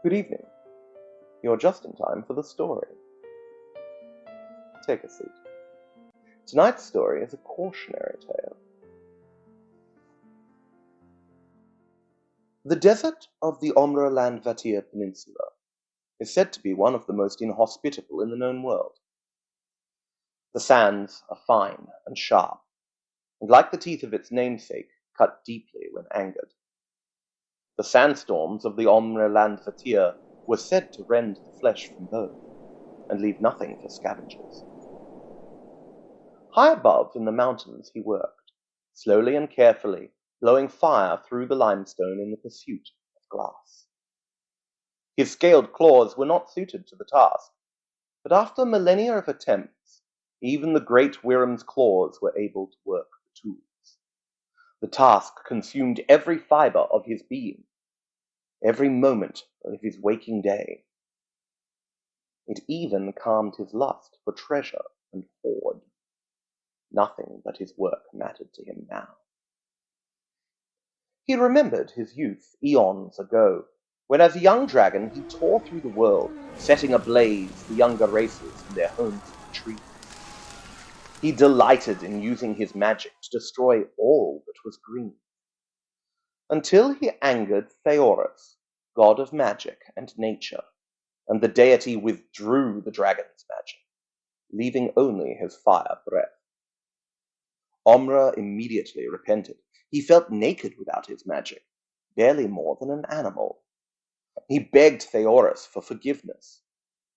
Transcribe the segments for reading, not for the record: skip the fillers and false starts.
Good evening. You're just in time for the story. Take a seat. Tonight's story is a cautionary tale. The desert of the Ormr Landvaettir Peninsula is said to be one of the most inhospitable in the known world. The sands are fine and sharp, and like the teeth of its namesake, cut deeply when angered. The sandstorms of the Ormr Landvaettir were said to rend the flesh from bone, and leave nothing for scavengers. High above in the mountains he worked, slowly and carefully, blowing fire through the limestone in the pursuit of glass. His scaled claws were not suited to the task, but after millennia of attempts, even the great Wirrum's claws were able to work the tools. The task consumed every fibre of his being, every moment of his waking day. It even calmed his lust for treasure and hoard. Nothing but his work mattered to him now. He remembered his youth eons ago, when as a young dragon he tore through the world, setting ablaze the younger races in their homes in the trees. He delighted in using his magic to destroy all that was green, until he angered Theorus, god of magic and nature, and the deity withdrew the dragon's magic, leaving only his fire breath. Ormr immediately repented. He felt naked without his magic, barely more than an animal. He begged Theorus for forgiveness,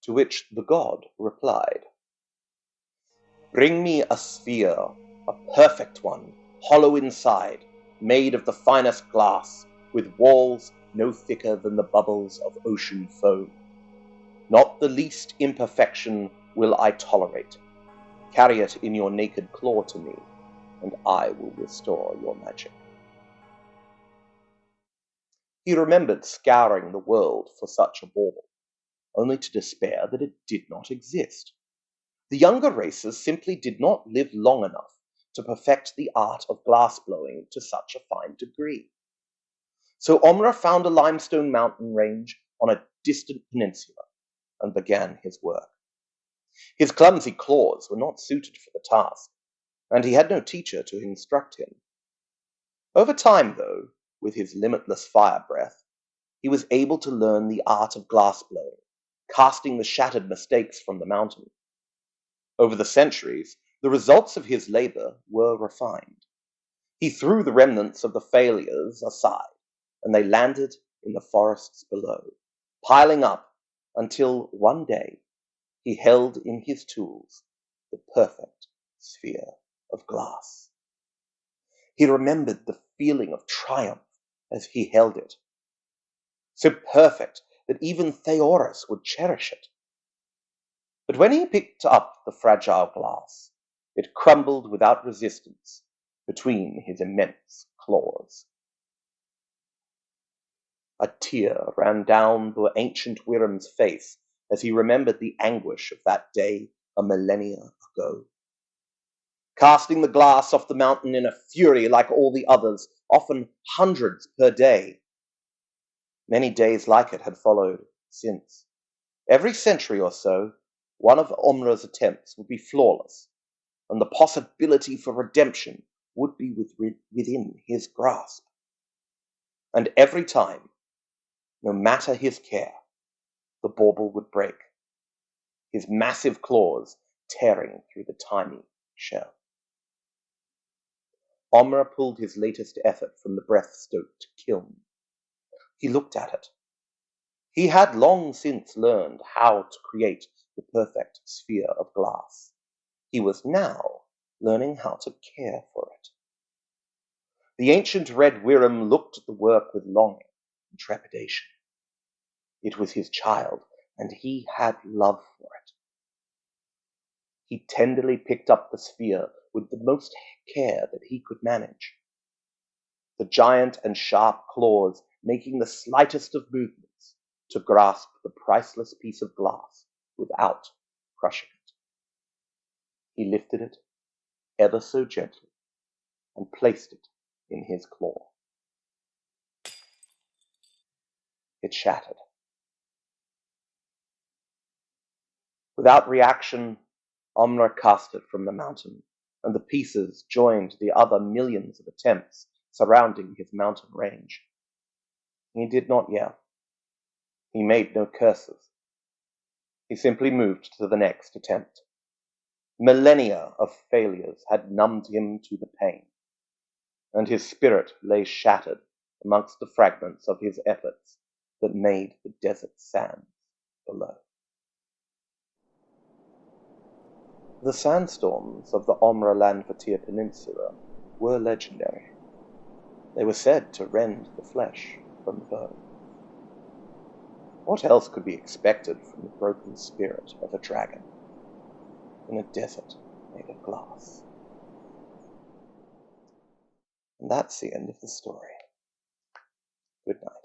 to which the god replied, "Bring me a sphere, a perfect one, hollow inside, made of the finest glass, with walls no thicker than the bubbles of ocean foam. Not the least imperfection will I tolerate. Carry it in your naked claw to me, and I will restore your magic." He remembered scouring the world for such a bauble, only to despair that it did not exist. The younger races simply did not live long enough to perfect the art of glass-blowing to such a fine degree. So Ormr found a limestone mountain range on a distant peninsula and began his work. His clumsy claws were not suited for the task, and he had no teacher to instruct him. Over time, though, with his limitless fire breath, he was able to learn the art of glass blowing, casting the shattered mistakes from the mountain. Over the centuries, the results of his labor were refined. He threw the remnants of the failures aside, and they landed in the forests below, piling up until one day he held in his tools the perfect sphere of glass. He remembered the feeling of triumph as he held it, so perfect that even Theorus would cherish it. But when he picked up the fragile glass, it crumbled without resistance between his immense claws. A tear ran down the ancient Wirrum's face as he remembered the anguish of that day a millennia ago. Casting the glass off the mountain in a fury like all the others, often hundreds per day. Many days like it had followed since. Every century or so, one of Ormr's attempts would be flawless, and the possibility for redemption would be within his grasp. And every time, no matter his care, the bauble would break, his massive claws tearing through the tiny shell. Ormr pulled his latest effort from the breath-stoked kiln. He looked at it. He had long since learned how to create the perfect sphere of glass. He was now learning how to care for it. The ancient red Wirrum looked at the work with longing and trepidation. It was his child, and he had love for it. He tenderly picked up the sphere with the most care that he could manage, the giant and sharp claws making the slightest of movements to grasp the priceless piece of glass without crushing it. He lifted it ever so gently and placed it in his claw. It shattered, Without reaction, Ormr cast it from the mountain, and the pieces joined the other millions of attempts surrounding his mountain range. He did not yell. He made no curses. He simply moved to the next attempt. Millennia of failures had numbed him to the pain, and his spirit lay shattered amongst the fragments of his efforts that made the desert sands below. The sandstorms of the Landvaettir Peninsula were legendary. They were said to rend the flesh from the bone. What else could be expected from the broken spirit of a dragon in a desert made of glass? And that's the end of the story. Good night.